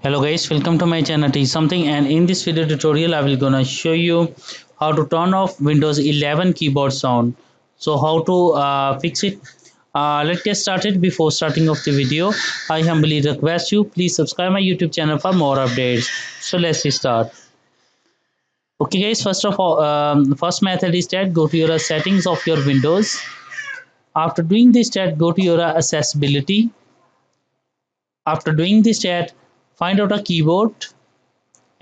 Hello guys, welcome to my channel Teach Something, and in this video tutorial I will gonna show you how to turn off Windows 11 keyboard sound. So how to fix it. Let's get started. Before starting off the video, I humbly request you please subscribe my YouTube channel for more updates. So let's start. Okay guys, first of all, the first method is that go to your settings of your Windows. After doing this, that go to your accessibility. After doing this, that find out a keyboard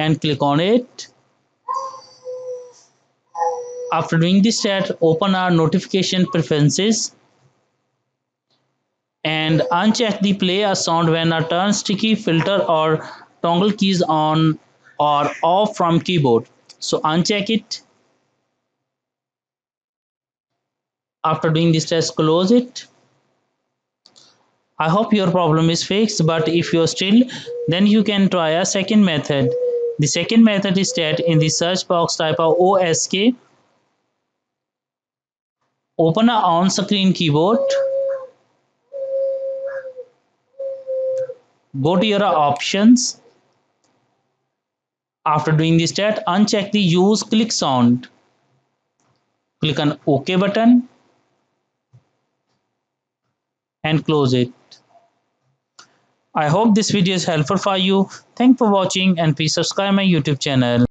and click on it. After doing this, chat, open our notification preferences and uncheck the play a sound when a turn sticky filter or toggle keys on or off from keyboard. So uncheck it. After doing this test, close it. I hope your problem is fixed, but if you're still, then you can try a second method. The second method is that in the search box type of OSK, open a on-screen keyboard, go to your options. After doing this that uncheck the use click sound. Click on OK button and close it. I hope this video is helpful for you. Thanks for watching and please subscribe my YouTube channel.